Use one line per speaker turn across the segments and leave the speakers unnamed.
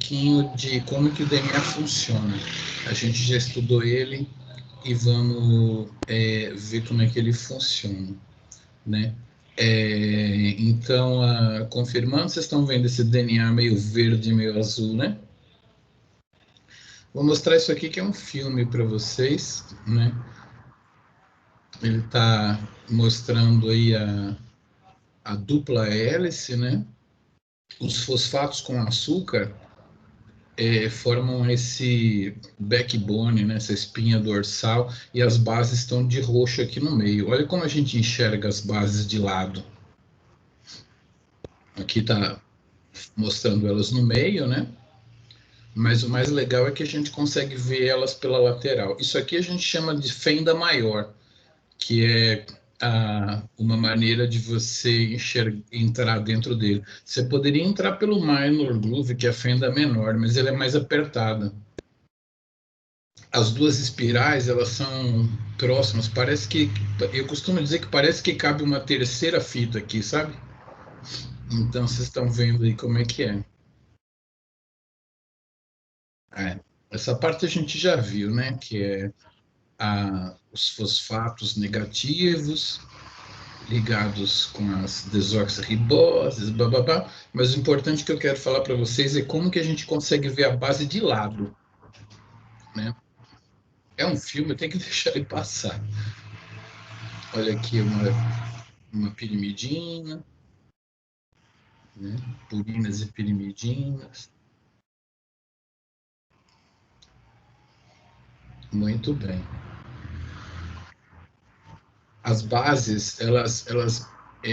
pouquinho de como que o DNA funciona. A gente já estudou ele e vamos ver como é que ele funciona, né? Então, confirmando, vocês estão vendo esse DNA meio verde, meio azul, né? Vou mostrar isso aqui que é um filme para vocês, né? Ele está mostrando aí a dupla hélice, né? Os fosfatos com açúcar formam esse backbone, né? Essa espinha dorsal, e as bases estão de roxo aqui no meio. Olha como a gente enxerga as bases de lado. Aqui está mostrando elas no meio, né? Mas o mais legal é que a gente consegue ver elas pela lateral. Isso aqui a gente chama de fenda maior, que é uma maneira de você entrar dentro dele. Você poderia entrar pelo minor groove, que é a fenda menor, mas ele é mais apertada. As duas espirais, elas são próximas. Parece que, eu costumo dizer que parece que cabe uma terceira fita aqui, sabe? Então vocês estão vendo aí como é que é. Essa parte a gente já viu, né? Que é os fosfatos negativos ligados com as desoxirriboses, bababá. Mas o importante que eu quero falar para vocês é como que a gente consegue ver a base de lado, né? É um filme, tem que deixar ele passar. Olha aqui uma pirimidina, né? Purinas e pirimidinas. Muito bem. As bases, elas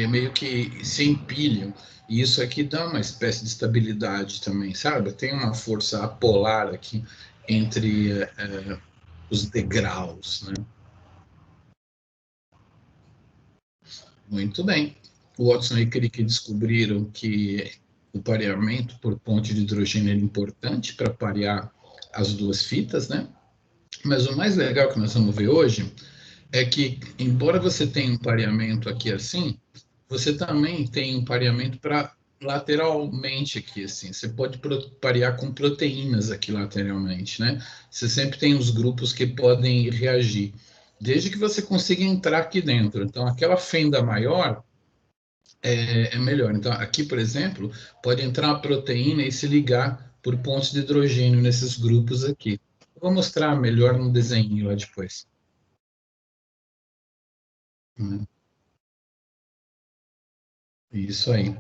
meio que se empilham, e isso aqui dá uma espécie de estabilidade também, sabe? Tem uma força apolar aqui entre os degraus, né? Muito bem. O Watson e Crick descobriram que o pareamento por ponte de hidrogênio era importante para parear as duas fitas, né? Mas o mais legal que nós vamos ver hoje é que, embora você tenha um pareamento aqui assim, você também tem um pareamento para lateralmente aqui, assim. Você pode parear com proteínas aqui lateralmente, né? Você sempre tem os grupos que podem reagir, desde que você consiga entrar aqui dentro. Então, aquela fenda maior é melhor. Então, aqui, por exemplo, pode entrar uma proteína e se ligar por pontos de hidrogênio nesses grupos aqui. Eu vou mostrar melhor no desenho lá depois, né? Isso aí.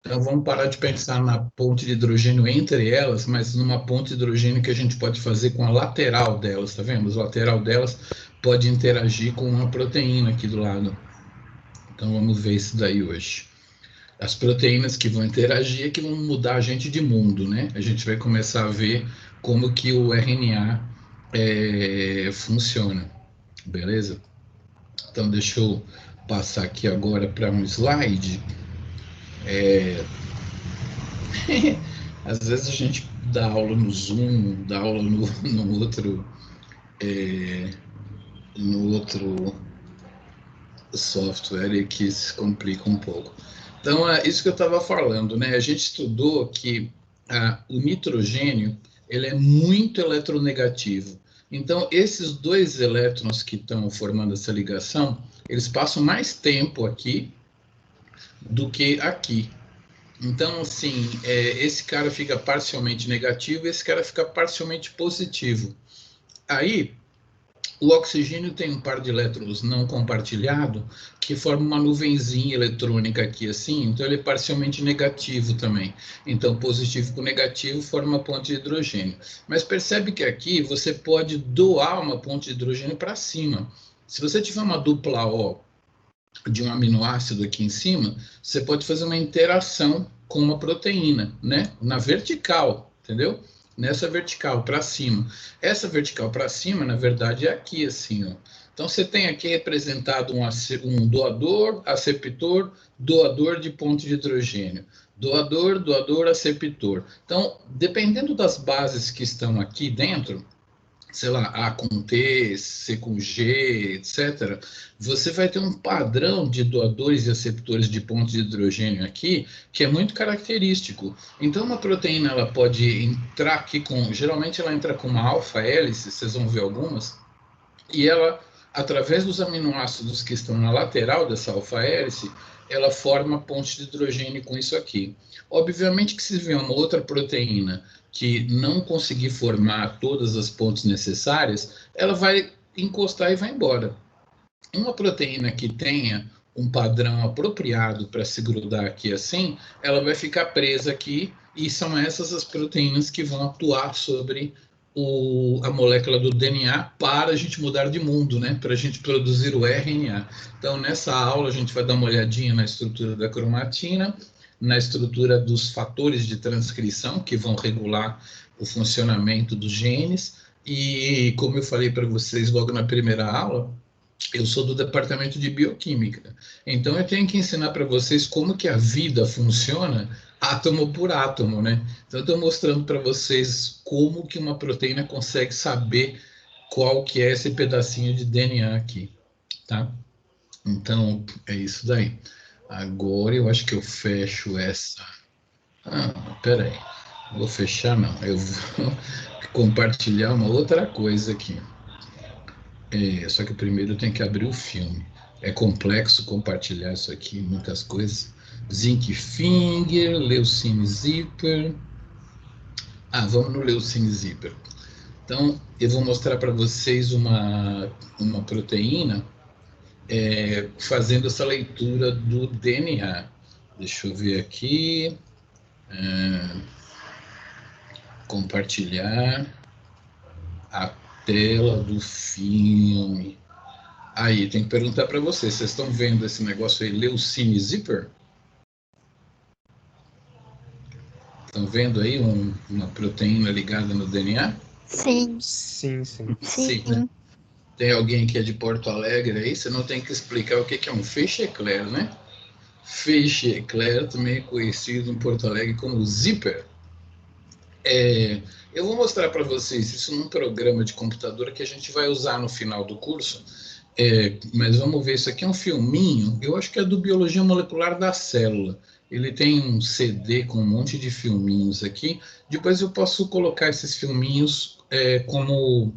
Então vamos parar de pensar na ponte de hidrogênio entre elas, mas numa ponte de hidrogênio que a gente pode fazer com a lateral delas, tá vendo? A lateral delas pode interagir com uma proteína aqui do lado. Então vamos ver isso daí hoje. As proteínas que vão interagir é que vão mudar a gente de mundo, né? A gente vai começar a ver como que o RNA funciona, beleza? Então deixa eu passar aqui agora para um slide. Às vezes a gente dá aula no Zoom, dá aula no outro, no outro software e que se complica um pouco. Então, é isso que eu estava falando, né? A gente estudou que o nitrogênio ele é muito eletronegativo. Então, esses dois elétrons que estão formando essa ligação, eles passam mais tempo aqui do que aqui. Então, assim, esse cara fica parcialmente negativo, esse cara fica parcialmente positivo. Aí, o oxigênio tem um par de elétrons não compartilhado que forma uma nuvenzinha eletrônica aqui, assim, então ele é parcialmente negativo também. Então, positivo com negativo forma uma ponte de hidrogênio. Mas percebe que aqui você pode doar uma ponte de hidrogênio para cima. Se você tiver uma dupla O de um aminoácido aqui em cima, você pode fazer uma interação com uma proteína, né? Na vertical, entendeu? Nessa vertical para cima. Essa vertical para cima, na verdade, é aqui assim, ó. Então você tem aqui representado um doador, aceptor, doador de ponto de hidrogênio. Doador, doador, aceptor. Então, dependendo das bases que estão aqui dentro, sei lá, A com T, C com G, etc., você vai ter um padrão de doadores e aceptores de pontos de hidrogênio aqui, que é muito característico. Então, uma proteína ela pode entrar aqui com, geralmente ela entra com uma alfa-hélice, vocês vão ver algumas, e ela, através dos aminoácidos que estão na lateral dessa alfa-hélice, ela forma pontes de hidrogênio com isso aqui. Obviamente que se vier uma outra proteína que não conseguir formar todas as pontes necessárias, ela vai encostar e vai embora. Uma proteína que tenha um padrão apropriado para se grudar aqui assim, ela vai ficar presa aqui e são essas as proteínas que vão atuar sobre a molécula do DNA para a gente mudar de mundo, né? Para a gente produzir o RNA. Então, nessa aula, a gente vai dar uma olhadinha na estrutura da cromatina, na estrutura dos fatores de transcrição que vão regular o funcionamento dos genes. E, como eu falei para vocês logo na primeira aula, eu sou do departamento de bioquímica, então eu tenho que ensinar para vocês como que a vida funciona átomo por átomo, né? Então eu estou mostrando para vocês como que uma proteína consegue saber qual que é esse pedacinho de DNA aqui, tá? Então é isso daí. Agora eu acho que eu fecho essa. Ah, peraí, vou fechar não. Eu vou compartilhar uma outra coisa aqui. Só que primeiro eu tenho que abrir o filme. É complexo compartilhar isso aqui, muitas coisas. Zinc Finger, Leucine Zipper. Ah, vamos no Leucine Zipper. Então, eu vou mostrar para vocês uma proteína fazendo essa leitura do DNA. Deixa eu ver aqui. Compartilhar a tela do filme. Aí, tem que perguntar para vocês estão vendo esse negócio aí, Leucine Zipper? Estão vendo aí uma proteína ligada no DNA?
Sim.
Sim, sim.
Sim, né? Tem alguém que é de Porto Alegre aí, você não tem que explicar o que é um feixe eclair, né? Feixe eclair também é conhecido em Porto Alegre como zipper. Eu vou mostrar para vocês isso num programa de computador que a gente vai usar no final do curso. Mas vamos ver, isso aqui é um filminho, eu acho que é do Biologia Molecular da Célula. Ele tem um CD com um monte de filminhos aqui. Depois eu posso colocar esses filminhos como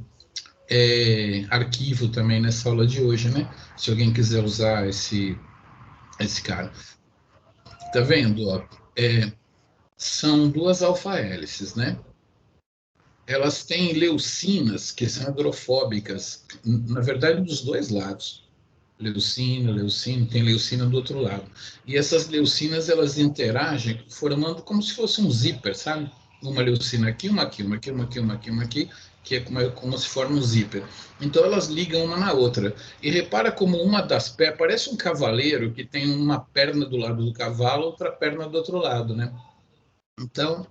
arquivo também nessa aula de hoje, né? Se alguém quiser usar esse cara. Tá vendo? Ó? São duas alfa-hélices, né? Elas têm leucinas que são hidrofóbicas, na verdade, dos dois lados. Leucina, tem leucina do outro lado. E essas leucinas, elas interagem formando como se fosse um zíper, sabe? Uma leucina aqui, uma aqui, uma aqui, uma aqui, uma aqui, uma aqui, que é como se forma um zíper. Então, elas ligam uma na outra. E repara como uma das pernas, parece um cavaleiro que tem uma perna do lado do cavalo, outra perna do outro lado, né? Então,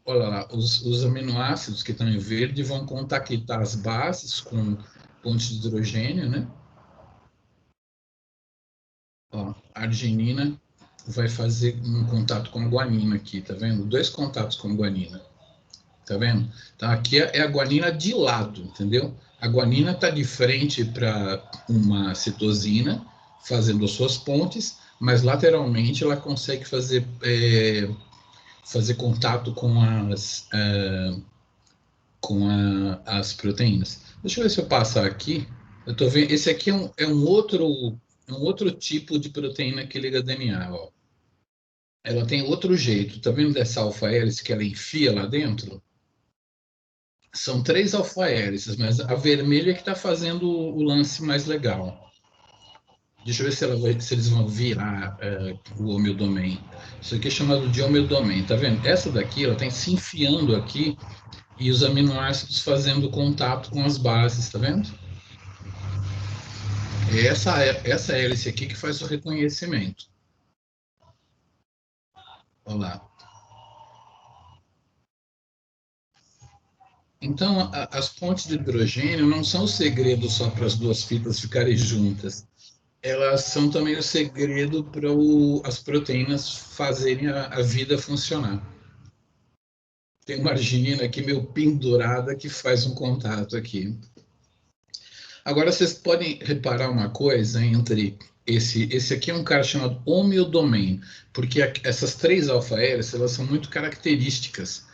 olha lá, os aminoácidos que estão em verde vão contactar as bases com pontes de hidrogênio, né? Ó, a arginina vai fazer um contato com a guanina aqui, tá vendo? Dois contatos com a guanina, tá vendo? Então, aqui é a guanina de lado, entendeu? A guanina está de frente para uma citosina, fazendo as suas pontes, mas lateralmente ela consegue fazer contato com as proteínas. Deixa eu ver se eu passar aqui. Eu tô vendo, esse aqui é um outro tipo de proteína que liga DNA, ó. Ela tem outro jeito. Tá vendo dessa alfa-hélice que ela enfia lá dentro? São 3 alfa-hélices, mas a vermelha é que está fazendo o lance mais legal. Deixa eu ver se eles vão virar o homeodomain. Isso aqui é chamado de homeodomain, tá vendo? Essa daqui, ela está se enfiando aqui e os aminoácidos fazendo contato com as bases, tá vendo? É essa hélice aqui que faz o reconhecimento. Olha lá. Então, as pontes de hidrogênio não são o segredo só para as duas fitas ficarem juntas. Elas são também o segredo para as proteínas fazerem a vida funcionar. tem uma arginina aqui meio pendurada que faz um contato aqui. Agora, vocês podem reparar uma coisa entre esse aqui é um cara chamado homeodomain, porque essas três alfa-hélices, elas são muito características.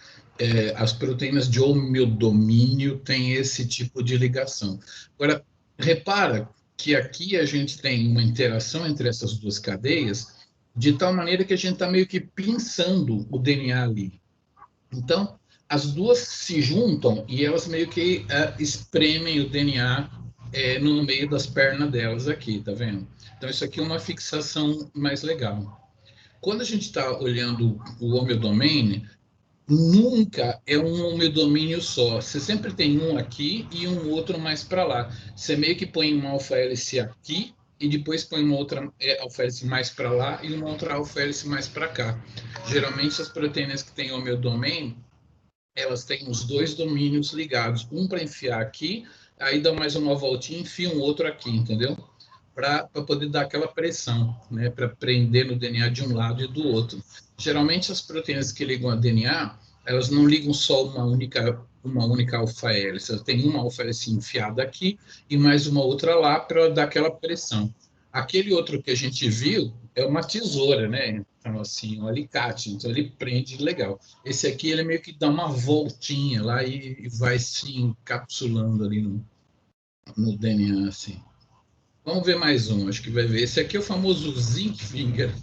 As proteínas de homeodomínio têm esse tipo de ligação. Agora, repara que aqui a gente tem uma interação entre essas duas cadeias, de tal maneira que a gente está meio que pinçando o DNA ali. Então, as duas se juntam e elas meio que espremem o DNA no meio das pernas delas aqui, tá vendo? Então, isso aqui é uma fixação mais legal. Quando a gente está olhando o homeodomain, nunca é um homeodomínio só. Você sempre tem um aqui e um outro mais para lá. Você meio que põe uma alfa-hélice aqui e depois põe uma outra alfa-hélice mais para lá e uma outra alfa-hélice mais para cá. Geralmente, as proteínas que têm homeodomain, elas têm os dois domínios ligados, um para enfiar aqui, aí dá mais uma voltinha e enfia um outro aqui, entendeu? Para poder dar aquela pressão, né? Para prender no DNA de um lado e do outro. Geralmente, as proteínas que ligam a DNA, elas não ligam só uma única alfa-hélice, elas têm uma alfa-hélice enfiada aqui e mais uma outra lá para dar aquela pressão. Aquele outro que a gente viu é uma tesoura, né? Então, assim, um alicate, então ele prende legal. Esse aqui, ele meio que dá uma voltinha lá e vai se encapsulando ali no DNA, assim. Vamos ver mais um, acho que vai ver. Esse aqui é o famoso zinc finger.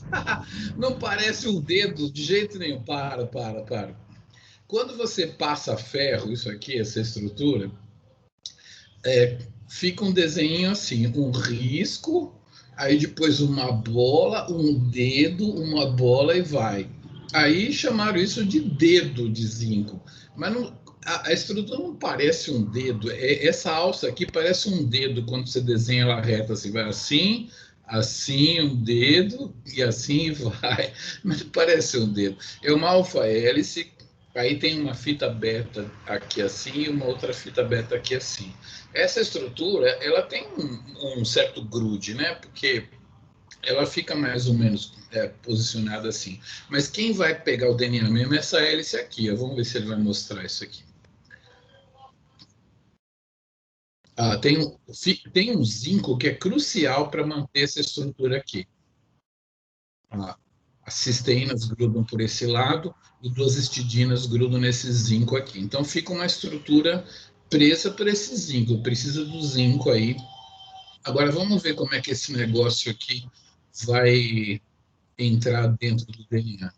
Não parece um dedo de jeito nenhum. Para. Quando você passa ferro, isso aqui, essa estrutura, fica um desenho assim, um risco, aí depois uma bola, um dedo, uma bola e vai. Aí chamaram isso de dedo de zinco, mas não, a estrutura não parece um dedo. Essa alça aqui parece um dedo quando você desenha ela reta, assim, vai assim, assim um dedo e assim vai, mas parece um dedo. É uma alfa-hélice, aí tem uma fita beta aqui assim e uma outra fita beta aqui assim. Essa estrutura, ela tem um certo grude, né? Porque ela fica mais ou menos posicionada assim. Mas quem vai pegar o DNA mesmo é essa hélice aqui. Ó. Vamos ver se ele vai mostrar isso aqui. Tem um zinco que é crucial para manter essa estrutura aqui. As cisteínas grudam por esse lado e duas histidinas grudam nesse zinco aqui. Então fica uma estrutura presa por esse zinco. Precisa do zinco aí. Agora vamos ver como é que esse negócio aqui vai entrar dentro do DNA.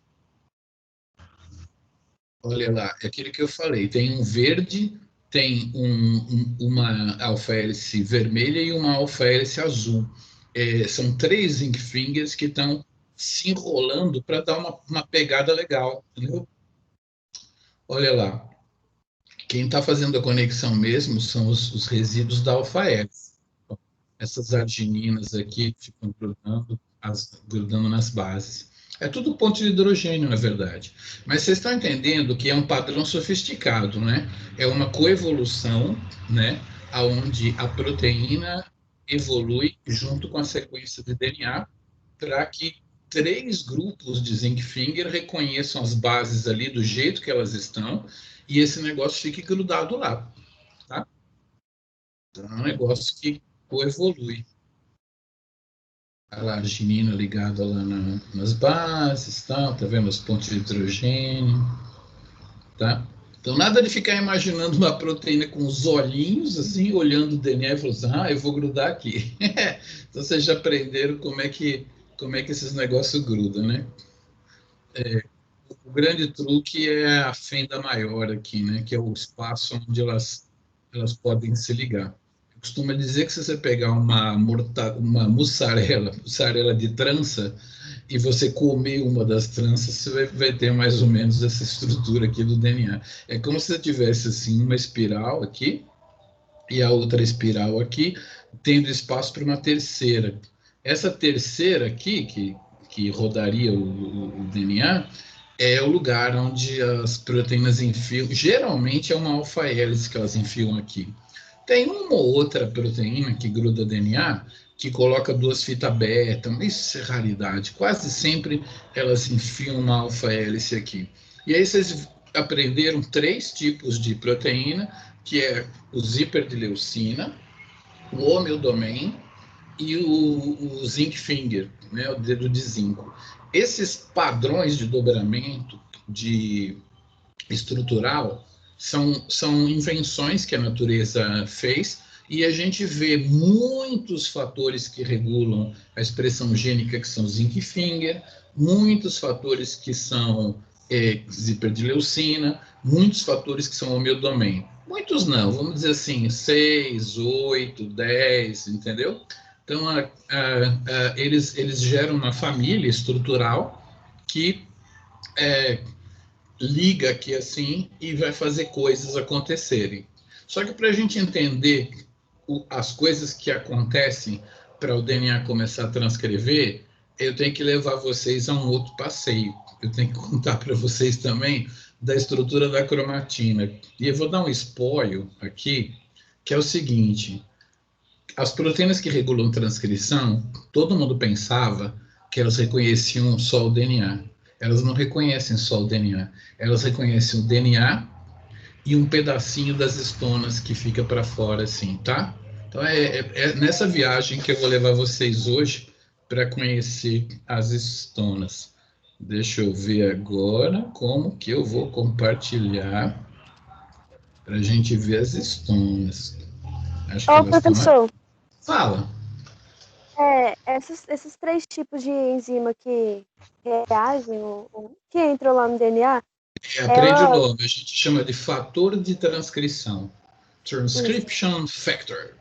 Olha lá, é aquilo que eu falei. Tem um verde, tem uma alfa-hélice vermelha e uma alfa-hélice azul. São três zinc fingers que estão se enrolando para dar uma pegada legal, entendeu? Olha lá, quem está fazendo a conexão mesmo são os resíduos da alfa-hélice. Essas argininas aqui ficam grudando nas bases. É tudo ponto de hidrogênio, na verdade. Mas vocês estão entendendo que é um padrão sofisticado, né? É uma coevolução, né? Onde a proteína evolui junto com a sequência de DNA para que três grupos de zinc finger reconheçam as bases ali do jeito que elas estão e esse negócio fique grudado lá, tá? Então, é um negócio que coevolui. A arginina ligada lá nas bases, tá vendo os pontos de hidrogênio, tá? Então, nada de ficar imaginando uma proteína com os olhinhos, assim, olhando o DNA e falando assim, eu vou grudar aqui. Então, vocês já aprenderam como é que esses negócios grudam, né? O grande truque é a fenda maior aqui, né? Que é o espaço onde elas podem se ligar. Costuma dizer que se você pegar uma mussarela de trança, e você comer uma das tranças, você vai ter mais ou menos essa estrutura aqui do DNA. É como se você tivesse assim uma espiral aqui e a outra espiral aqui, tendo espaço para uma terceira. Essa terceira aqui, que rodaria o DNA, é o lugar onde as proteínas enfiam. Geralmente é uma alfa-hélice que elas enfiam aqui. Tem uma ou outra proteína que gruda DNA que coloca duas fitas beta, mas isso é raridade. Quase sempre elas enfiam uma alfa-hélice aqui. E aí vocês aprenderam 3 tipos de proteína, que é o zíper de leucina, o homeodomain e o zinc finger, né, o dedo de zinco. Esses padrões de dobramento de estrutural são invenções que a natureza fez, e a gente vê muitos fatores que regulam a expressão gênica, que são zinc finger, muitos fatores que são zíper de leucina, muitos fatores que são homeodomain. Muitos não, vamos dizer assim, 6, 8, 10, entendeu? Então, eles geram uma família estrutural que liga aqui assim e vai fazer coisas acontecerem. Só que para a gente entender as coisas que acontecem para o DNA começar a transcrever, eu tenho que levar vocês a um outro passeio. Eu tenho que contar para vocês também da estrutura da cromatina. E eu vou dar um spoiler aqui, que é o seguinte: as proteínas que regulam transcrição, todo mundo pensava que elas reconheciam só o DNA. Elas não reconhecem só o DNA. Elas reconhecem o DNA e um pedacinho das estonas que fica para fora, assim, tá? Então, é nessa viagem que eu vou levar vocês hoje para conhecer as estonas. Deixa eu ver agora como que eu vou compartilhar para a gente ver as estonas. Acho que
Ô,
elas estão aqui.
professor,
Fala.
esses 3 tipos de enzima que reagem, que entram lá no DNA,
Aprende o
ela...
nome. A gente chama de fator de transcrição.
Isso.
Transcription factor.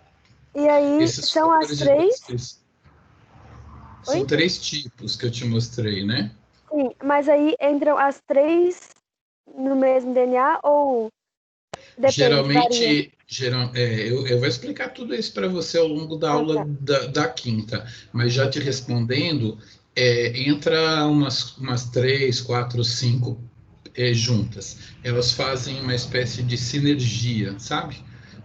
E aí,
Esses
são as
fatores de
3...
transcrição
Oi?
são 3 tipos que eu te mostrei, né?
Sim, mas aí entram as 3 no mesmo DNA ou depende, varia?
Eu vou explicar tudo isso para você ao longo da
Ah,
aula
tá.
da quinta, mas já te respondendo, entra umas 3, 4, 5 juntas. Elas fazem uma espécie de sinergia, sabe?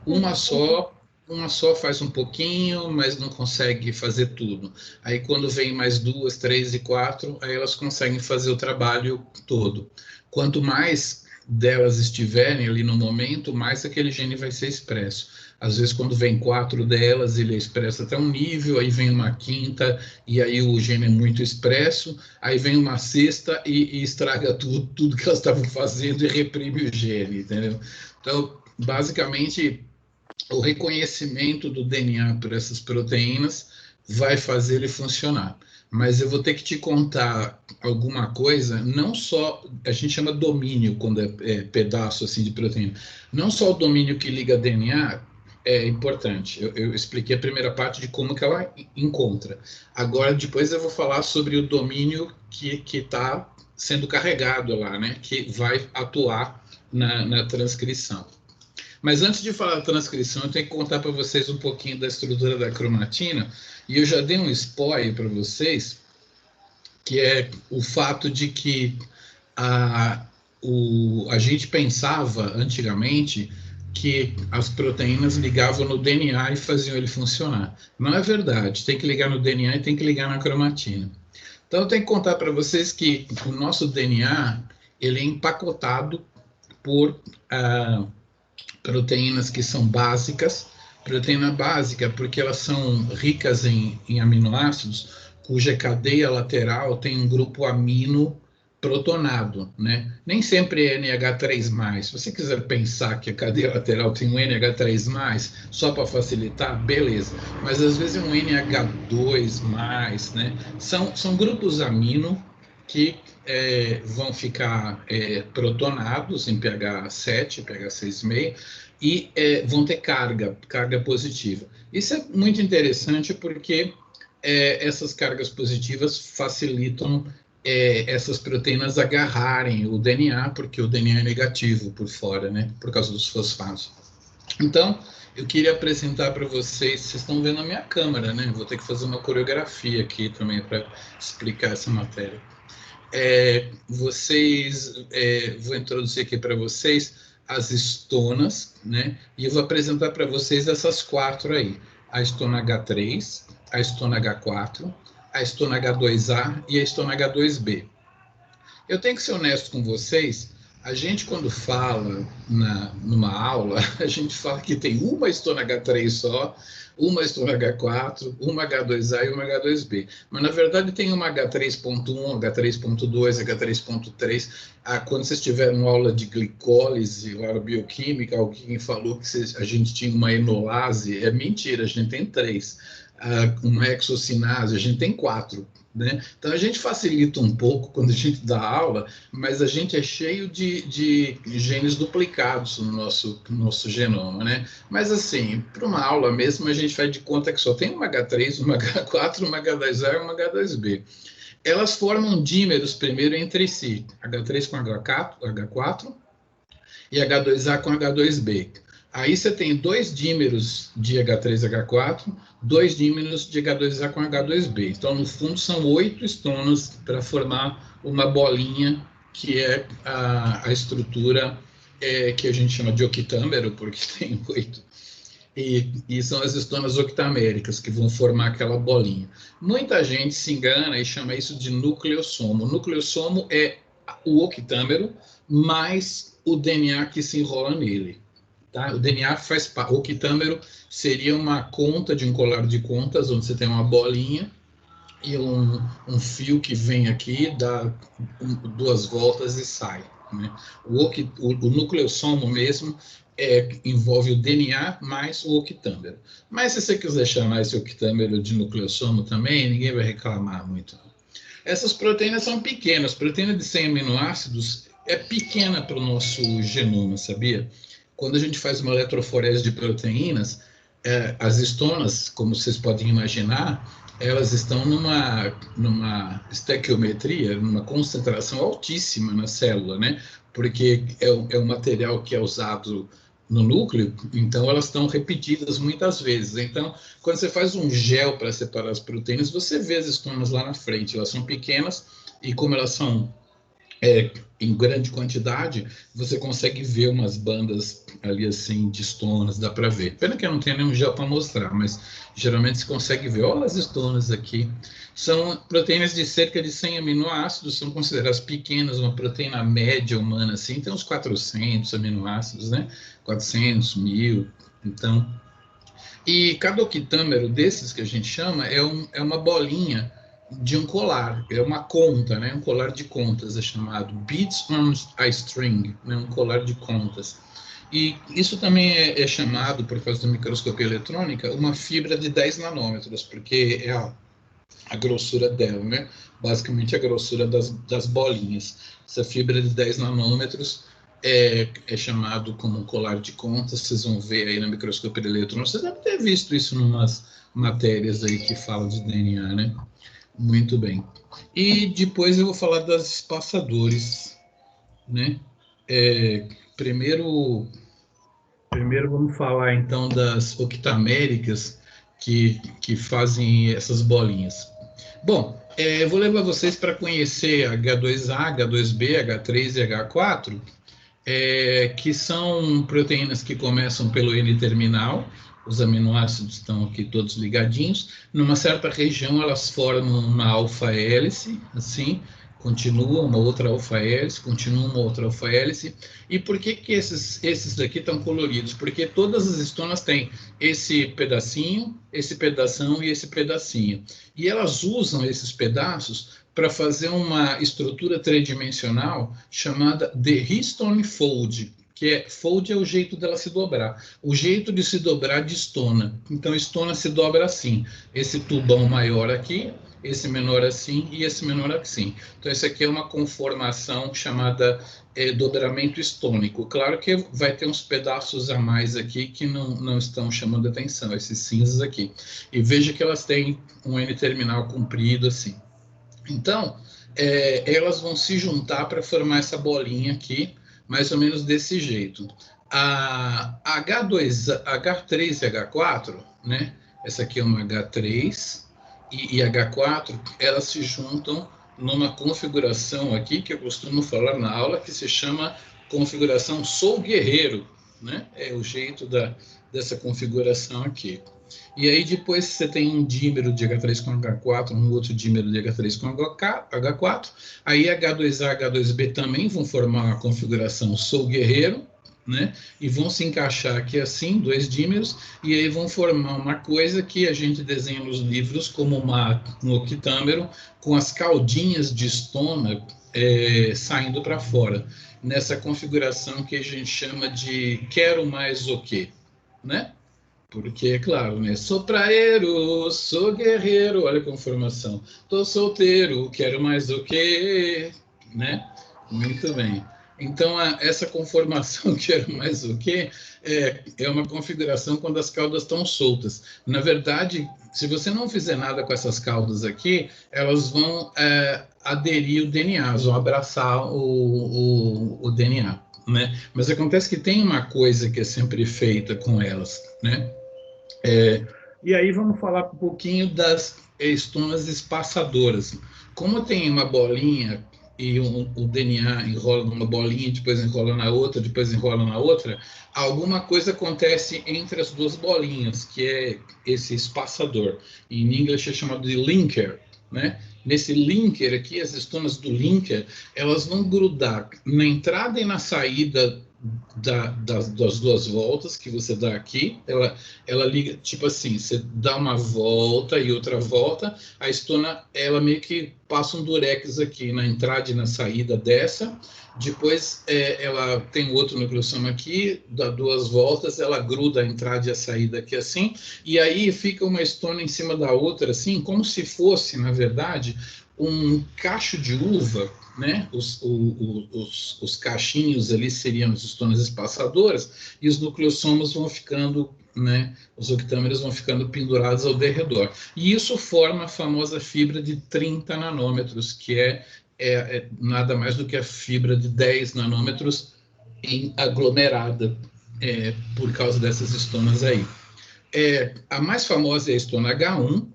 Uma
Entendi.
só, uma só faz um pouquinho, mas não consegue fazer tudo. Aí quando vem mais 2, 3 e 4, aí elas conseguem fazer o trabalho todo. Quanto mais delas estiverem ali no momento, mais aquele gene vai ser expresso. Às vezes, quando vem 4 delas, ele é expresso até um nível, aí vem uma quinta, e aí o gene é muito expresso, aí vem uma sexta e estraga tudo que elas estavam fazendo e reprime o gene, entendeu? Então, basicamente, o reconhecimento do DNA por essas proteínas vai fazer ele funcionar. Mas eu vou ter que te contar alguma coisa, não só, a gente chama domínio quando é pedaço assim de proteína, não só o domínio que liga DNA é importante. Eu expliquei a primeira parte de como que ela encontra. Agora, depois eu vou falar sobre o domínio que está sendo carregado lá, né? Que vai atuar na transcrição. Mas antes de falar da transcrição, eu tenho que contar para vocês um pouquinho da estrutura da cromatina, e eu já dei um spoiler para vocês, que é o fato de que a gente pensava antigamente que as proteínas ligavam no DNA e faziam ele funcionar. Não é verdade, tem que ligar no DNA e tem que ligar na cromatina. Então eu tenho que contar para vocês que o nosso DNA ele é empacotado por proteínas que são básicas. Proteína básica porque elas são ricas em aminoácidos, cuja cadeia lateral tem um grupo amino protonado, né? Nem sempre é NH3+. Se você quiser pensar que a cadeia lateral tem um NH3+, só para facilitar, beleza. Mas às vezes é um NH2+, né? São grupos amino que vão ficar protonados em pH 7, pH 6,5, e vão ter carga positiva. Isso é muito interessante porque essas cargas positivas facilitam essas proteínas agarrarem o DNA, porque o DNA é negativo por fora, né? Por causa dos fosfatos. Então, eu queria apresentar para vocês, vocês estão vendo a minha câmera, né? Vou ter que fazer uma coreografia aqui também para explicar essa matéria. Vou introduzir aqui para vocês as estonas, né? E eu vou apresentar para vocês essas 4 aí: a estona H3, a estona H4, a estona H2A e a estona H2B. Eu tenho que ser honesto com vocês, A gente, quando fala numa aula, a gente fala que tem uma histona H3 só, uma histona H4, uma H2A e uma H2B. Mas, na verdade, tem uma H3.1, H3.2, H3.3. Quando vocês tiveram aula de glicólise, aula bioquímica, alguém falou que a gente tinha uma enolase. É mentira, a gente tem 3. Uma hexocinase, a gente tem 4. Né? Então, a gente facilita um pouco quando a gente dá aula, mas a gente é cheio de genes duplicados no nosso genoma, né? Mas, assim, para uma aula mesmo, a gente faz de conta que só tem uma H3, uma H4, uma H2A e uma H2B. Elas formam dímeros primeiro entre si, H3 com H4 e H2A com H2B. Aí você tem 2 dímeros de H3 e H4, 2 dímeros de H2A com H2B. Então, no fundo, são 8 histonas para formar uma bolinha, que é a estrutura que a gente chama de octâmero, porque tem 8. E são as histonas octaméricas que vão formar aquela bolinha. Muita gente se engana e chama isso de nucleossomo. O nucleossomo é o octâmero mais o DNA que se enrola nele. Tá? O DNA faz parte. O octâmero seria uma conta de um colar de contas, onde você tem uma bolinha e um fio que vem aqui, dá 2 voltas e sai. Né? O nucleossomo mesmo envolve o DNA mais o octâmero. Mas se você quiser chamar esse octâmero de nucleossomo também, ninguém vai reclamar muito. Essas proteínas são pequenas. Proteína de 100 aminoácidos é pequena para o nosso genoma, sabia? Quando a gente faz uma eletroforese de proteínas, as histonas, como vocês podem imaginar, elas estão numa estequiometria, numa concentração altíssima na célula, né? Porque é um material que é usado no núcleo, então elas estão repetidas muitas vezes. Então, quando você faz um gel para separar as proteínas, você vê as histonas lá na frente. Elas são pequenas e como elas são em grande quantidade, você consegue ver umas bandas ali assim de histonas, dá para ver. Pena que eu não tenho nenhum gel para mostrar, mas geralmente se consegue ver. Olha as histonas aqui. São proteínas de cerca de 100 aminoácidos, são consideradas pequenas, uma proteína média humana assim, tem uns 400 aminoácidos, né? 400, 1000, então. E cada octâmero desses que a gente chama é uma bolinha de um colar, é uma conta, né? Um colar de contas é chamado beads on a string, né? Um colar de contas. E isso também é chamado, por causa da microscopia eletrônica, uma fibra de 10 nanômetros, porque é a grossura dela, né? Basicamente a grossura das bolinhas. Essa fibra de 10 nanômetros é chamado como um colar de contas, vocês vão ver aí na microscopia eletrônica, vocês devem ter visto isso em umas matérias aí que falam de DNA, né? Muito bem. E depois eu vou falar das espaçadores, né? Primeiro vamos falar então das octaméricas que fazem essas bolinhas. Bom, eu vou levar vocês para conhecer H2A, H2B, H3 e H4, que são proteínas que começam pelo N-terminal, os aminoácidos estão aqui todos ligadinhos, numa certa região elas formam uma alfa-hélice, assim, continua uma outra alfa-hélice, continua uma outra alfa-hélice. E por que esses daqui estão coloridos? Porque todas as histonas têm esse pedacinho, esse pedação e esse pedacinho. E elas usam esses pedaços para fazer uma estrutura tridimensional chamada de histone fold, que fold é o jeito dela se dobrar, o jeito de se dobrar de histona. Então, histona se dobra assim, esse tubão maior aqui, esse menor assim e esse menor assim. Então, esse aqui é uma conformação chamada dobramento histônico. Claro que vai ter uns pedaços a mais aqui que não estão chamando atenção, esses cinzas aqui. E veja que elas têm um N-terminal comprido assim. Então, elas vão se juntar para formar essa bolinha aqui, mais ou menos desse jeito. A H3 e H4, né? Essa aqui é uma H3 e H4, elas se juntam numa configuração aqui, que eu costumo falar na aula, que se chama configuração Sou Guerreiro, né? É o jeito dessa configuração aqui. E aí depois você tem um dímero de H3 com H4, um outro dímero de H3 com H4, aí H2A, H2B também vão formar uma configuração Sou Guerreiro, né? E vão se encaixar aqui assim, dois dímeros, e aí vão formar uma coisa que a gente desenha nos livros como um octâmero, com as caudinhas de estômago saindo para fora, nessa configuração que a gente chama de quero mais o quê, né? Porque, é claro, né? Sou praeiro, sou guerreiro, olha a conformação. Tô solteiro, quero mais o quê, né? Muito bem. Então, essa conformação, quero mais o quê, é uma configuração quando as caudas estão soltas. Na verdade, se você não fizer nada com essas caudas aqui, elas vão aderir o DNA, vão abraçar o DNA, né? Mas acontece que tem uma coisa que é sempre feita com elas, né? E aí vamos falar um pouquinho das estonas espaçadoras. Como tem uma bolinha e o DNA enrola numa bolinha, depois enrola na outra, depois enrola na outra, alguma coisa acontece entre as duas bolinhas, que é esse espaçador. Em inglês é chamado de linker, né? Nesse linker aqui, as estonas do linker, elas vão grudar na entrada e na saída das duas voltas que você dá aqui. Ela liga, tipo assim, você dá uma volta e outra volta, a estona, ela meio que passa um durex aqui na entrada e na saída dessa, depois ela tem outro nucleossoma aqui, dá duas voltas, ela gruda a entrada e a saída aqui assim, e aí fica uma estona em cima da outra, assim, como se fosse, na verdade, um cacho de uva, né? Os cachinhos ali seriam as estonas espaçadoras, e os nucleossomos vão ficando, né? Os octâmeros vão ficando pendurados ao derredor. E isso forma a famosa fibra de 30 nanômetros, que é nada mais do que a fibra de 10 nanômetros aglomerada, por causa dessas estonas aí. A mais famosa é a estona H1,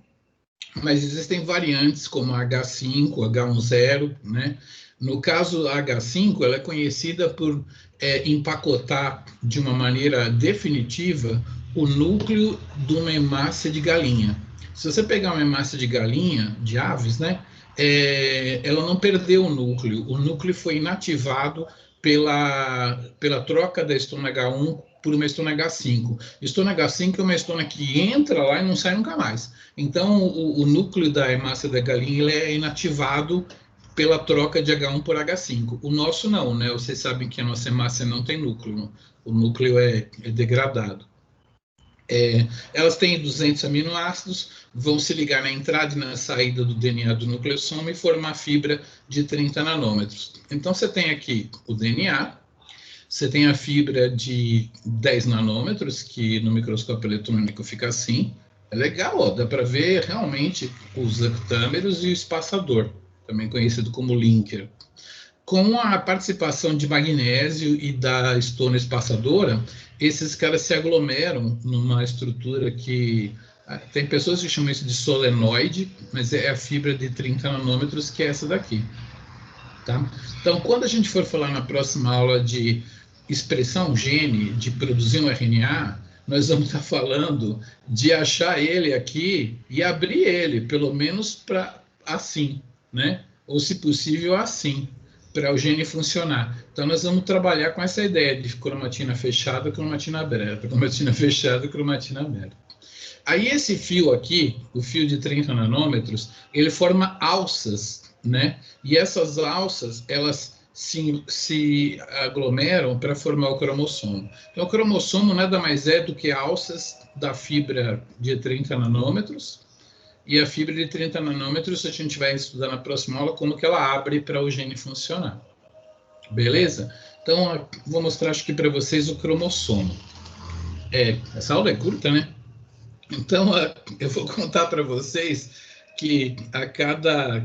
mas existem variantes como a H5, H10, né? No caso a H5, ela é conhecida por empacotar de uma maneira definitiva o núcleo de uma hemácia de galinha. Se você pegar uma hemácia de galinha, de aves, né? Ela não perdeu o núcleo foi inativado pela troca da estona H1 por uma estona H5. Estona H5 é uma estona que entra lá e não sai nunca mais. Então, o núcleo da hemácia da galinha ele é inativado pela troca de H1 por H5. O nosso não, né? Vocês sabem que a nossa hemácia não tem núcleo. O núcleo é degradado. Elas têm 200 aminoácidos, vão se ligar na entrada e na saída do DNA do nucleossoma e formar fibra de 30 nanômetros. Então, você tem aqui o DNA, você tem a fibra de 10 nanômetros, que no microscópio eletrônico fica assim. É legal, ó, dá para ver realmente os octâmeros e o espaçador, também conhecido como linker. Com a participação de magnésio e da estona espaçadora, esses caras se aglomeram numa estrutura que... Tem pessoas que chamam isso de solenoide, mas é a fibra de 30 nanômetros, que é essa daqui. Tá? Então, quando a gente for falar na próxima aula de expressão gene, de produzir um RNA, nós vamos estar falando de achar ele aqui e abrir ele, pelo menos para assim, né? Ou, se possível, assim, para o gene funcionar. Então, nós vamos trabalhar com essa ideia de cromatina fechada, cromatina aberta, cromatina fechada, cromatina aberta. Aí, esse fio aqui, o fio de 30 nanômetros, ele forma alças, né? E essas alças, elas se aglomeram para formar o cromossomo. Então, o cromossomo nada mais é do que alças da fibra de 30 nanômetros, e a fibra de 30 nanômetros a gente vai estudar na próxima aula como que ela abre para o gene funcionar. Beleza? Então, vou mostrar acho que para vocês o cromossomo. Essa aula é curta, né? Então, eu vou contar para vocês que a cada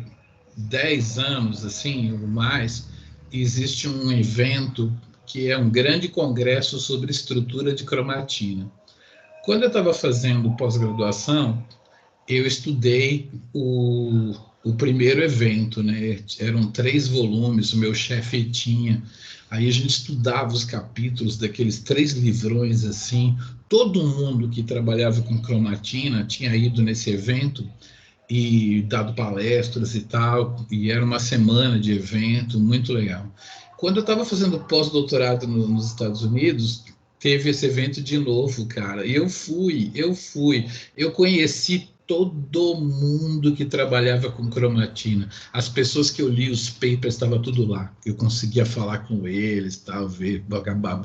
10 anos, assim, ou mais, existe um evento que é um grande congresso sobre estrutura de cromatina. Quando eu estava fazendo pós-graduação, eu estudei o primeiro evento, né? Eram 3 volumes, o meu chefe tinha. Aí a gente estudava os capítulos daqueles 3 livrões assim. Todo mundo que trabalhava com cromatina tinha ido nesse evento e dado palestras e tal, e era uma semana de evento, muito legal. Quando eu estava fazendo pós-doutorado nos Estados Unidos, teve esse evento de novo, cara, e eu conheci todo mundo que trabalhava com cromatina. As pessoas que eu li os papers, estava tudo lá. Eu conseguia falar com eles, tal, ver,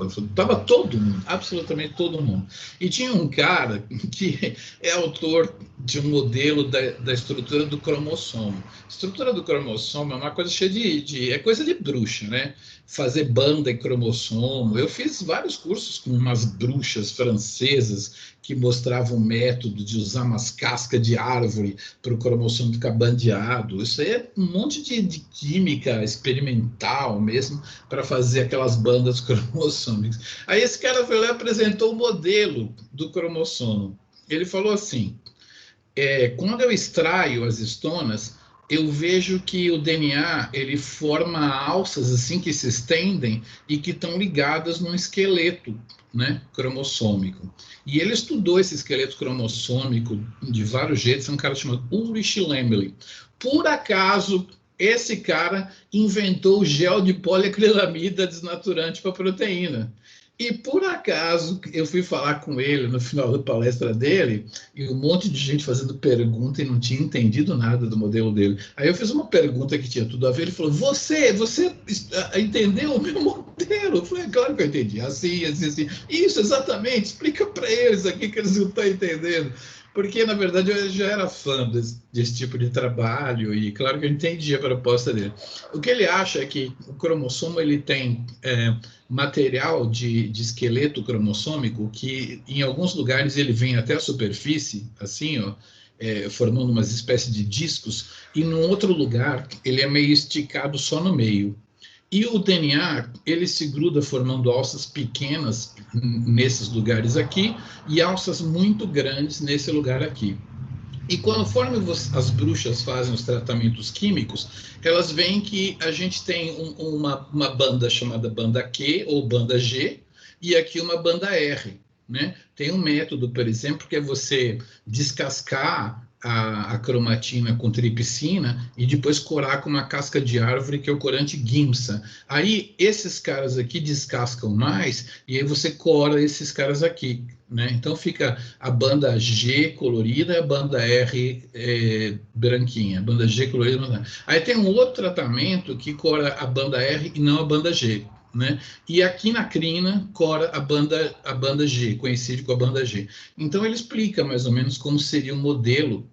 estava todo mundo, absolutamente todo mundo. E tinha um cara que é autor de um modelo da estrutura do cromossomo. A estrutura do cromossomo é uma coisa cheia é coisa de bruxa, né? Fazer banda em cromossomo. Eu fiz vários cursos com umas bruxas francesas que mostravam o método de usar umas cascas de árvore para o cromossomo ficar bandeado. Isso aí é um monte de química experimental mesmo para fazer aquelas bandas cromossômicas. Aí esse cara foi lá e apresentou o modelo do cromossomo. Ele falou assim: quando eu extraio as histonas, eu vejo que o DNA ele forma alças assim que se estendem e que estão ligadas num esqueleto, né, cromossômico. E ele estudou esse esqueleto cromossômico de vários jeitos. É um cara chamado Ulrich Lemberle. Por acaso, esse cara inventou o gel de poliacrilamida desnaturante para proteína. E por acaso eu fui falar com ele no final da palestra dele, e um monte de gente fazendo pergunta e não tinha entendido nada do modelo dele. Aí eu fiz uma pergunta que tinha tudo a ver. Ele falou: Você entendeu o meu modelo? Eu falei: Claro que eu entendi. Assim, assim, assim. Isso, exatamente. Explica para eles aqui que eles não estão entendendo. Porque, na verdade, eu já era fã desse tipo de trabalho e, claro, que eu entendi a proposta dele. O que ele acha é que o cromossomo ele tem material de esqueleto cromossômico que, em alguns lugares, ele vem até a superfície, assim, ó, formando umas espécies de discos, e num outro lugar ele é meio esticado só no meio. E o DNA, ele se gruda formando alças pequenas nesses lugares aqui e alças muito grandes nesse lugar aqui. E conforme as bruxas fazem os tratamentos químicos, elas veem que a gente tem uma banda chamada banda Q ou banda G e aqui uma banda R, né? Tem um método, por exemplo, que é você descascar a cromatina com tripsina e depois corar com uma casca de árvore, que é o corante Giemsa. Aí, esses caras aqui descascam mais e aí você cora esses caras aqui, né? Então, fica a banda G colorida e a banda R branquinha. A banda G colorida. Banda... Aí tem um outro tratamento que cora a banda R e não a banda G. Né? E aqui na crina cora a banda G, coincide com a banda G. Então ele explica mais ou menos como seria o modelo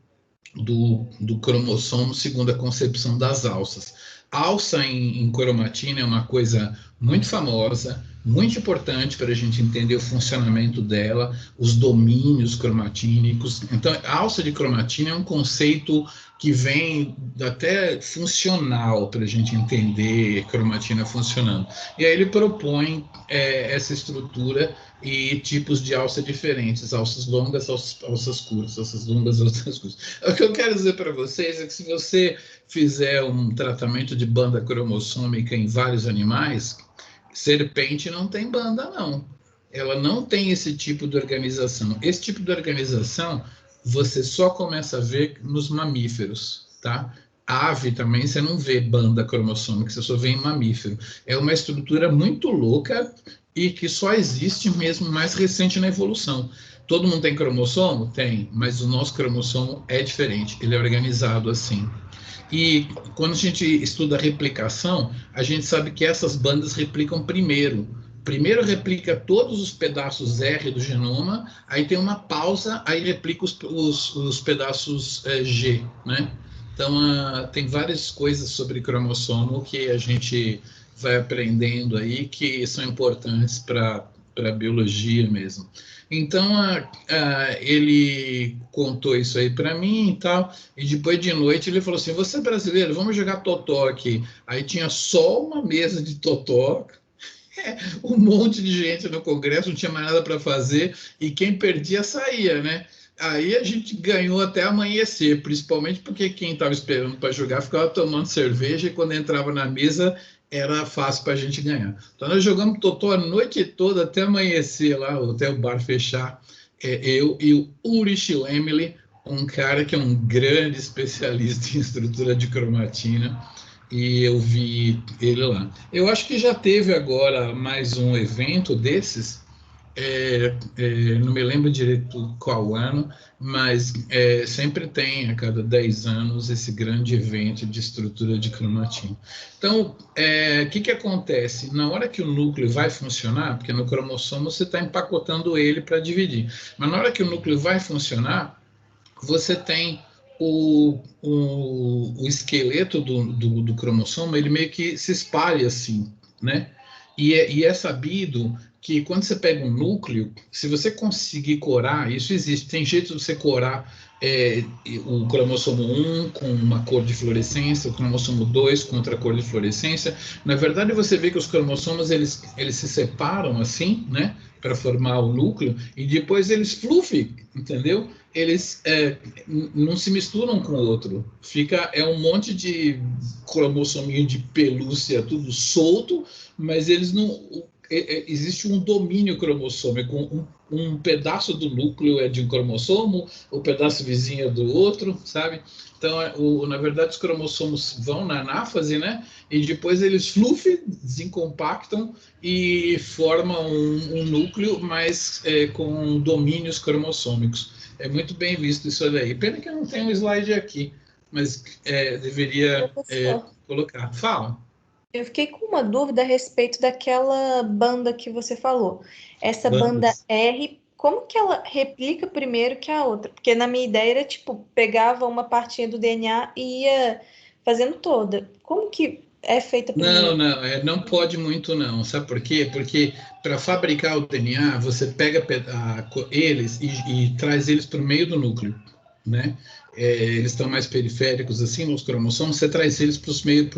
do cromossomo segundo a concepção das alças. A alça em cromatina é uma coisa muito famosa, muito importante para a gente entender o funcionamento dela, os domínios cromatínicos. Então, a alça de cromatina é um conceito que vem até funcional para a gente entender cromatina funcionando. E aí ele propõe essa estrutura e tipos de alça diferentes, alças longas, alças curtas, alças longas, alças curtas. O que eu quero dizer para vocês é que se você fizer um tratamento de banda cromossômica em vários animais, serpente não tem banda, não. Ela não tem esse tipo de organização. Esse tipo de organização você só começa a ver nos mamíferos, tá? Ave também você não vê banda cromossômica, você só vê em mamífero. É uma estrutura muito louca e que só existe mesmo mais recente na evolução. Todo mundo tem cromossomo? Tem, mas o nosso cromossomo é diferente, ele é organizado assim. E quando a gente estuda a replicação, a gente sabe que essas bandas replicam primeiro. Primeiro replica todos os pedaços R do genoma, aí tem uma pausa, aí replica os pedaços G, né? Então, tem várias coisas sobre cromossomo que a gente vai aprendendo aí que são importantes para a biologia mesmo. Então, ele contou isso aí para mim e tal, e depois de noite ele falou assim: Você é brasileiro, vamos jogar totó aqui. Aí tinha só uma mesa de totó, um monte de gente no congresso, não tinha mais nada para fazer, e quem perdia saía, né? Aí a gente ganhou até amanhecer, principalmente porque quem estava esperando para jogar ficava tomando cerveja e quando entrava na mesa era fácil para a gente ganhar. Então nós jogamos totó a noite toda até amanhecer lá, até o bar fechar. Eu e o Ulrich Lemele, um cara que é um grande especialista em estrutura de cromatina, e eu vi ele lá. Eu acho que já teve agora mais um evento desses, não me lembro direito qual ano, mas sempre tem a cada 10 anos esse grande evento de estrutura de cromatina. Então, o que acontece? Na hora que o núcleo vai funcionar, porque no cromossomo você está empacotando ele para dividir, mas na hora que o núcleo vai funcionar, você tem o esqueleto do cromossomo, ele meio que se espalha assim, né? E é sabido que quando você pega um núcleo, se você conseguir corar, isso existe, tem jeito de você corar o cromossomo 1 com uma cor de fluorescência, o cromossomo 2 com outra cor de fluorescência. Na verdade, você vê que os cromossomos eles se separam assim, né, para formar o núcleo, e depois eles fluffy, entendeu? Eles não se misturam com o outro. É um monte de cromossominho de pelúcia, tudo solto, mas eles não. Existe um domínio cromossômico. Um pedaço do núcleo é de um cromossomo, o pedaço vizinho é do outro, sabe? Então, na verdade, os cromossomos vão na anáfase, né? E depois eles fluffy, desincompactam e formam um núcleo, mas com domínios cromossômicos. É muito bem visto isso daí. Pena que eu não tenho um slide aqui, mas deveria colocar. Fala.
Eu fiquei com uma dúvida a respeito daquela banda que você falou. Essa banda R, como que ela replica primeiro que a outra? Porque na minha ideia era, tipo, pegava uma partinha do DNA e ia fazendo toda. Como que é feita primeiro?
Não pode muito não. Sabe por quê? Porque para fabricar o DNA, você pega eles e traz eles para o meio do núcleo, né? Eles estão mais periféricos assim nos cromossomos, você traz eles para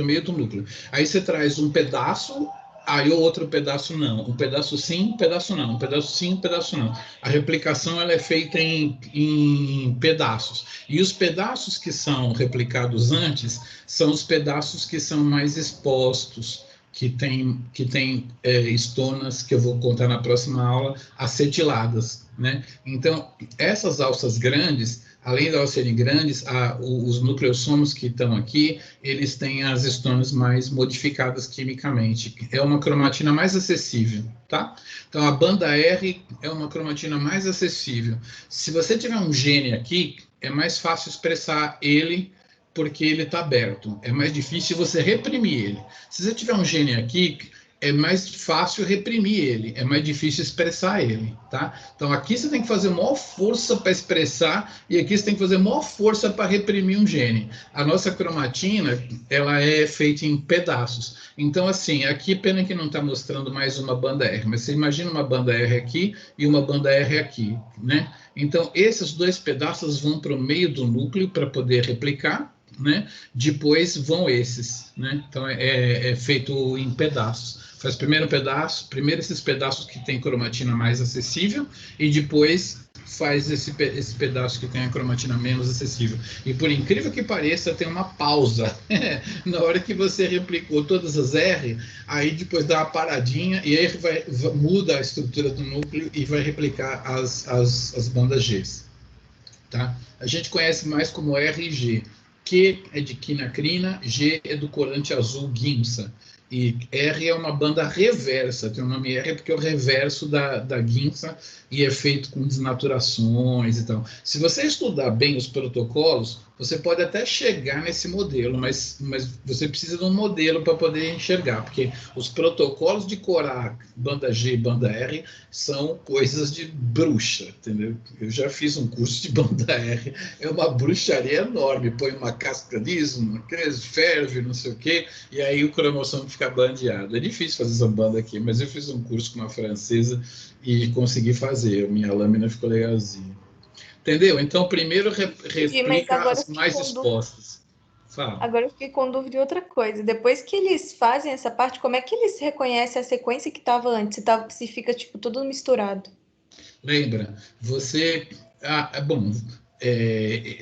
o meio do núcleo. Aí você traz um pedaço, aí o outro pedaço não. Um pedaço sim, um pedaço não. Um pedaço sim, um pedaço não. A replicação ela é feita em pedaços. E os pedaços que são replicados antes são os pedaços que são mais expostos, que tem estonas, que eu vou contar na próxima aula, acetiladas, né? Então, essas alças grandes, além de elas serem grandes, os nucleossomos que estão aqui, eles têm as estonas mais modificadas quimicamente. É uma cromatina mais acessível, tá? Então, a banda R é uma cromatina mais acessível. Se você tiver um gene aqui, é mais fácil expressar ele, porque ele está aberto. É mais difícil você reprimir ele. Se você tiver um gene aqui, é mais fácil reprimir ele, é mais difícil expressar ele, tá? Então aqui você tem que fazer maior força para expressar e aqui você tem que fazer maior força para reprimir um gene. A nossa cromatina, ela é feita em pedaços. Então assim, aqui pena que não está mostrando mais uma banda R, mas você imagina uma banda R aqui e uma banda R aqui, né? Então esses dois pedaços vão para o meio do núcleo para poder replicar, né? Depois vão esses, né? Então é feito em pedaços. Faz primeiro esses pedaços que tem cromatina mais acessível e depois faz esse pedaço que tem a cromatina menos acessível. E por incrível que pareça, tem uma pausa. Na hora que você replicou todas as R, aí depois dá uma paradinha e aí muda a estrutura do núcleo e vai replicar as bandas G. Tá? A gente conhece mais como R e G. Q é de quinacrina, G é do corante azul Giemsa. E R é uma banda reversa, tem o nome R porque é o reverso da Giemsa e é feito com desnaturações e tal. Se você estudar bem os protocolos, você pode até chegar nesse modelo, mas você precisa de um modelo para poder enxergar, porque os protocolos de corar banda G e banda R são coisas de bruxa, entendeu? Eu já fiz um curso de banda R, é uma bruxaria enorme, põe uma casca disso, ferve, não sei o quê, e aí o cromossomo fica bandeado. É difícil fazer essa banda aqui, mas eu fiz um curso com uma francesa e consegui fazer, minha lâmina ficou legalzinha. Entendeu? Então, primeiro replica as mais expostas. Fala.
Agora eu fiquei com dúvida de outra coisa. Depois que eles fazem essa parte, como é que eles reconhecem a sequência que estava antes? Se fica, tipo, tudo misturado.
Lembra, você Bom,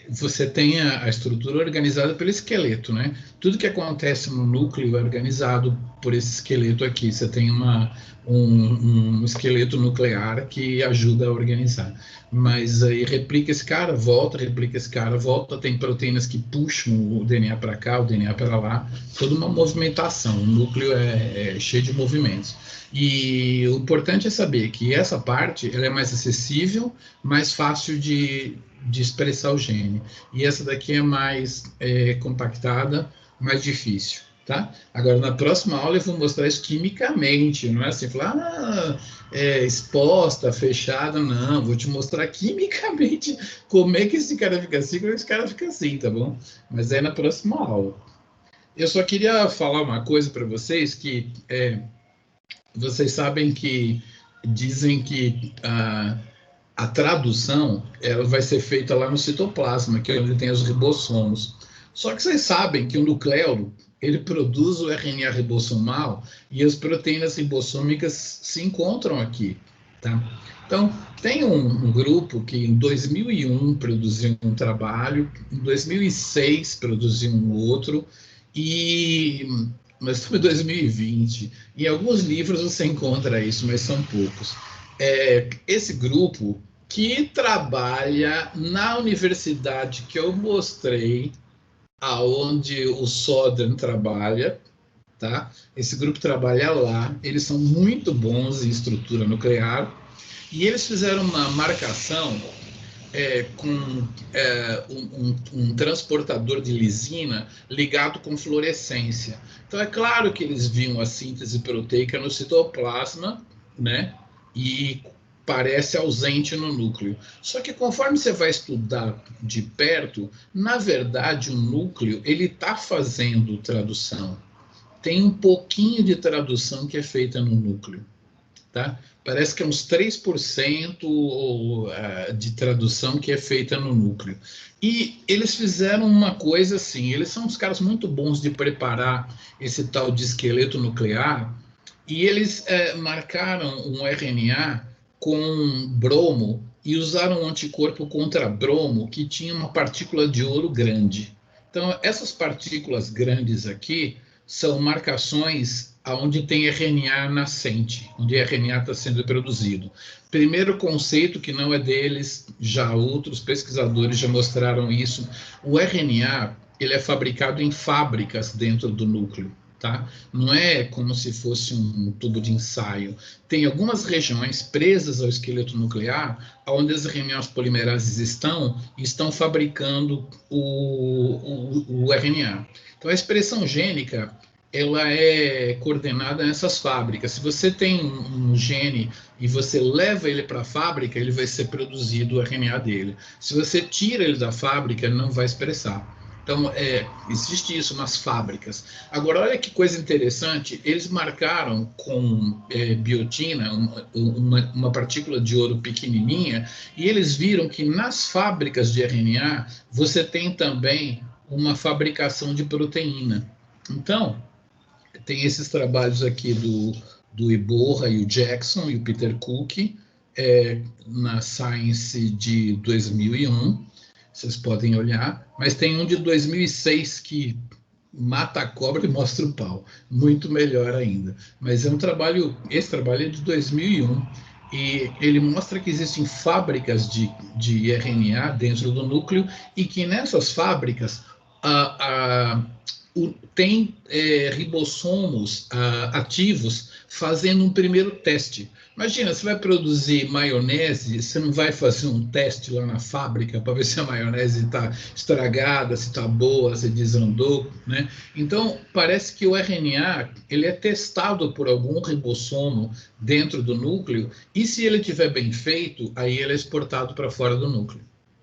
você tem a estrutura organizada pelo esqueleto, né? Tudo que acontece no núcleo é organizado por esse esqueleto aqui. Você tem um esqueleto nuclear que ajuda a organizar. Mas aí replica esse cara, volta, replica esse cara, volta. Tem proteínas que puxam o DNA para cá, o DNA para lá. Toda uma movimentação. O núcleo é cheio de movimentos. E o importante é saber que essa parte ela é mais acessível, mais fácil de expressar o gene. E essa daqui é mais compactada, mais difícil, tá? Agora, na próxima aula eu vou mostrar isso quimicamente, não é assim, falar, exposta, fechada, não. Vou te mostrar quimicamente como é que esse cara fica assim, como esse cara fica assim, tá bom? Mas é na próxima aula. Eu só queria falar uma coisa para vocês, que vocês sabem que dizem que a tradução ela vai ser feita lá no citoplasma, que é onde tem os ribossomos. Só que vocês sabem que o nucleolo ele produz o RNA ribossomal e as proteínas ribossômicas se encontram aqui, tá? Então, tem um grupo que em 2001 produziu um trabalho, em 2006 produziu um outro, mas foi 2020. Em alguns livros você encontra isso, mas são poucos. Esse grupo que trabalha na universidade que eu mostrei, aonde o Sodern trabalha, tá? Esse grupo trabalha lá, eles são muito bons em estrutura nuclear, e eles fizeram uma marcação com um transportador de lisina ligado com fluorescência. Então, é claro que eles viam a síntese proteica no citoplasma, né? E parece ausente no núcleo. Só que conforme você vai estudar de perto, na verdade, o núcleo ele está fazendo tradução. Tem um pouquinho de tradução que é feita no núcleo, tá? Parece que é uns 3% de tradução que é feita no núcleo. E eles fizeram uma coisa assim, eles são uns caras muito bons de preparar esse tal de esqueleto nuclear, e eles marcaram um RNA com bromo e usaram um anticorpo contra bromo que tinha uma partícula de ouro grande. Então, essas partículas grandes aqui são marcações onde tem RNA nascente, onde RNA está sendo produzido. Primeiro conceito, que não é deles, já outros pesquisadores já mostraram isso, o RNA ele é fabricado em fábricas dentro do núcleo. Tá? Não é como se fosse um tubo de ensaio. Tem algumas regiões presas ao esqueleto nuclear, onde as RNAs polimerases estão fabricando o RNA. Então, a expressão gênica ela é coordenada nessas fábricas. Se você tem um gene e você leva ele para a fábrica, ele vai ser produzido o RNA dele. Se você tira ele da fábrica, ele não vai expressar. Então, existe isso nas fábricas. Agora, olha que coisa interessante, eles marcaram com biotina, uma partícula de ouro pequenininha, e eles viram que nas fábricas de RNA, você tem também uma fabricação de proteína. Então, tem esses trabalhos aqui do Iborra e o Jackson e o Peter Cook, na Science de 2001, vocês podem olhar, mas tem um de 2006 que mata a cobra e mostra o pau, muito melhor ainda. Mas esse trabalho é de 2001, e ele mostra que existem fábricas de RNA dentro do núcleo, e que nessas fábricas tem ribossomos ativos fazendo um primeiro teste. Imagina, você vai produzir maionese, você não vai fazer um teste lá na fábrica para ver se a maionese está estragada, se está boa, se desandou, né? Então, parece que o RNA ele é testado por algum ribossomo dentro do núcleo, e se ele estiver bem feito, aí ele é exportado para fora do núcleo.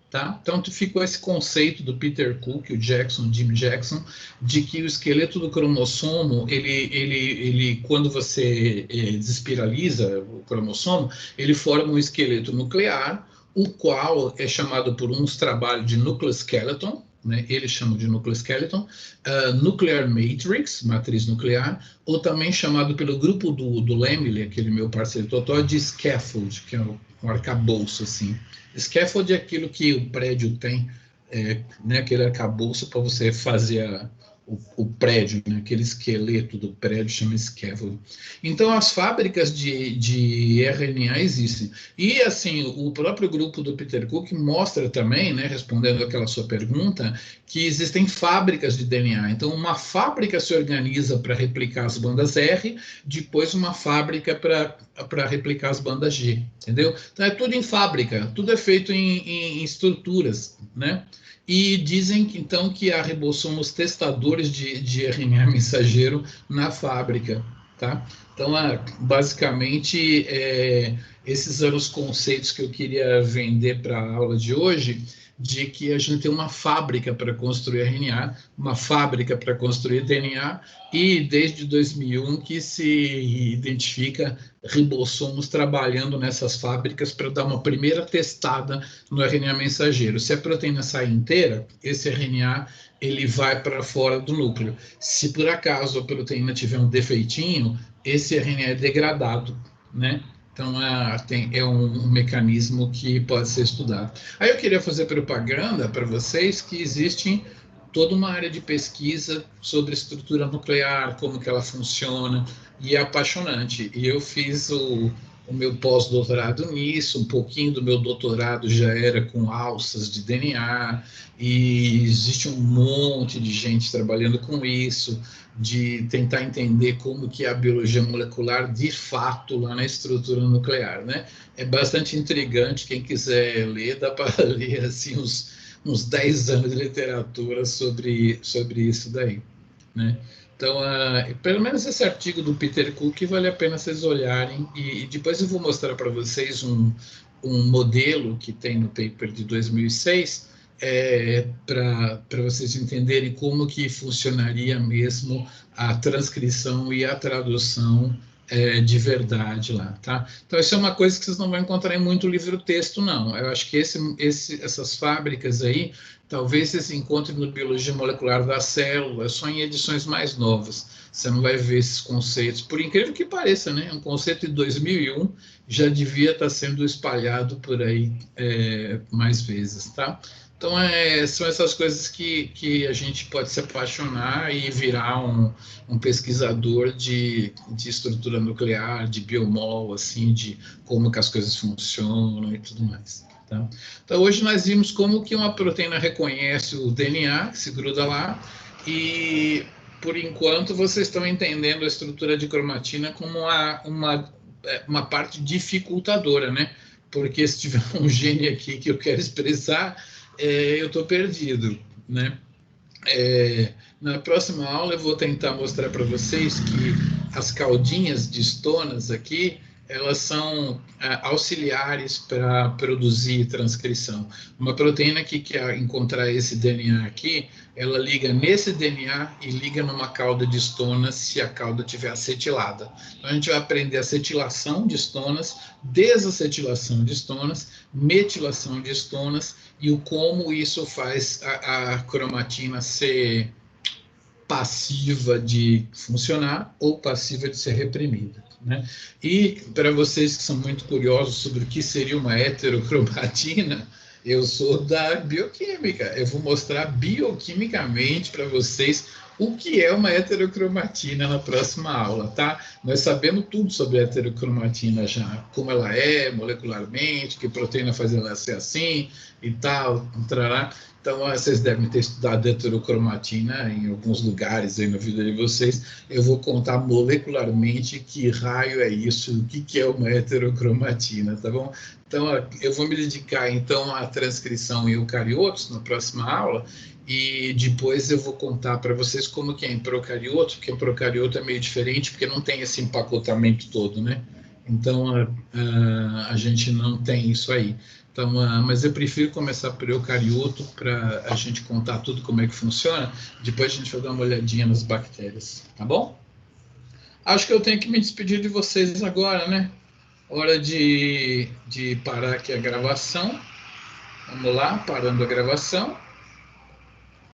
Tá? Então, ficou esse conceito do Peter Cook, o Jim Jackson, de que o esqueleto do cromossomo, ele quando você desespiraliza o cromossomo, ele forma um esqueleto nuclear, o qual é chamado por uns trabalhos de nucleoskeleton, né? Eles chamam de nucleoskeleton, nuclear matrix, matriz nuclear, ou também chamado pelo grupo do Lemley, aquele meu parceiro Totó, de scaffold, que é um arcabouço, assim. Scaffold é aquilo que o prédio tem, né, aquele arcabouço para você fazer o prédio, né, aquele esqueleto do prédio chama scaffold. Então, as fábricas de RNA existem. E, assim, o próprio grupo do Peter Cook mostra também, né, respondendo aquela sua pergunta, que existem fábricas de DNA. Então, uma fábrica se organiza para replicar as bandas R, depois uma fábrica para replicar as bandas G, entendeu? Então, é tudo em fábrica, tudo é feito em estruturas, né? E dizem que, então, que há ribossomos testadores de RNA mensageiro na fábrica, tá? Então, basicamente, esses eram os conceitos que eu queria vender para a aula de hoje, de que a gente tem uma fábrica para construir RNA, uma fábrica para construir DNA, e desde 2001 que se identifica ribossomos trabalhando nessas fábricas para dar uma primeira testada no RNA mensageiro. Se a proteína sai inteira, esse RNA ele vai para fora do núcleo. Se por acaso a proteína tiver um defeitinho, esse RNA é degradado, né? Então, é um mecanismo que pode ser estudado. Aí eu queria fazer propaganda para vocês que existe toda uma área de pesquisa sobre estrutura nuclear, como que ela funciona, e é apaixonante. E eu fiz o meu pós-doutorado nisso, um pouquinho do meu doutorado já era com alças de DNA, e existe um monte de gente trabalhando com isso, de tentar entender como que é a biologia molecular de fato lá na estrutura nuclear, né? É bastante intrigante, quem quiser ler, dá para ler assim uns 10 anos de literatura sobre isso daí, né? Então, pelo menos esse artigo do Peter Cook vale a pena vocês olharem, e depois eu vou mostrar para vocês um modelo que tem no paper de 2006, para vocês entenderem como que funcionaria mesmo a transcrição e a tradução de verdade lá, tá? Então, isso é uma coisa que vocês não vão encontrar em muito livro-texto, não. Eu acho que essas fábricas aí, talvez vocês encontrem no Biologia Molecular da Célula, só em edições mais novas. Você não vai ver esses conceitos, por incrível que pareça, né? Um conceito de 2001 já devia estar sendo espalhado por aí mais vezes, tá? Então, são essas coisas que a gente pode se apaixonar e virar um pesquisador de estrutura nuclear, de biomol, assim, de como que as coisas funcionam e tudo mais. Tá? Então, hoje nós vimos como que uma proteína reconhece o DNA, que se gruda lá, e, por enquanto, vocês estão entendendo a estrutura de cromatina como uma parte dificultadora, né? Porque se tiver um gene aqui que eu quero expressar, eu estou perdido, né? Na próxima aula eu vou tentar mostrar para vocês que as caudinhas de histonas aqui, elas são auxiliares para produzir transcrição. Uma proteína que quer encontrar esse DNA aqui, ela liga nesse DNA e liga numa cauda de histonas se a cauda estiver acetilada. Então, a gente vai aprender acetilação de histonas, desacetilação de histonas, metilação de histonas e o como isso faz a cromatina ser passiva de funcionar ou passiva de ser reprimida, né? E para vocês que são muito curiosos sobre o que seria uma heterocromatina, eu sou da bioquímica. Eu vou mostrar bioquimicamente para vocês o que é uma heterocromatina na próxima aula, tá? Nós sabemos tudo sobre a heterocromatina já, como ela é molecularmente, que proteína faz ela ser assim e tal, trará. Então, vocês devem ter estudado heterocromatina em alguns lugares aí na vida de vocês. Eu vou contar molecularmente que raio é isso, o que é uma heterocromatina, tá bom? Então, eu vou me dedicar, então, à transcrição em eucariotos na próxima aula, e depois eu vou contar para vocês como que é em procarioto, porque em procarioto é meio diferente, porque não tem esse empacotamento todo, né? Então, a gente não tem isso aí. Então, mas eu prefiro começar por eucarioto para a gente contar tudo como é que funciona, depois a gente vai dar uma olhadinha nas bactérias, tá bom? Acho que eu tenho que me despedir de vocês agora, né? Hora de parar aqui a gravação. Vamos lá, parando a gravação.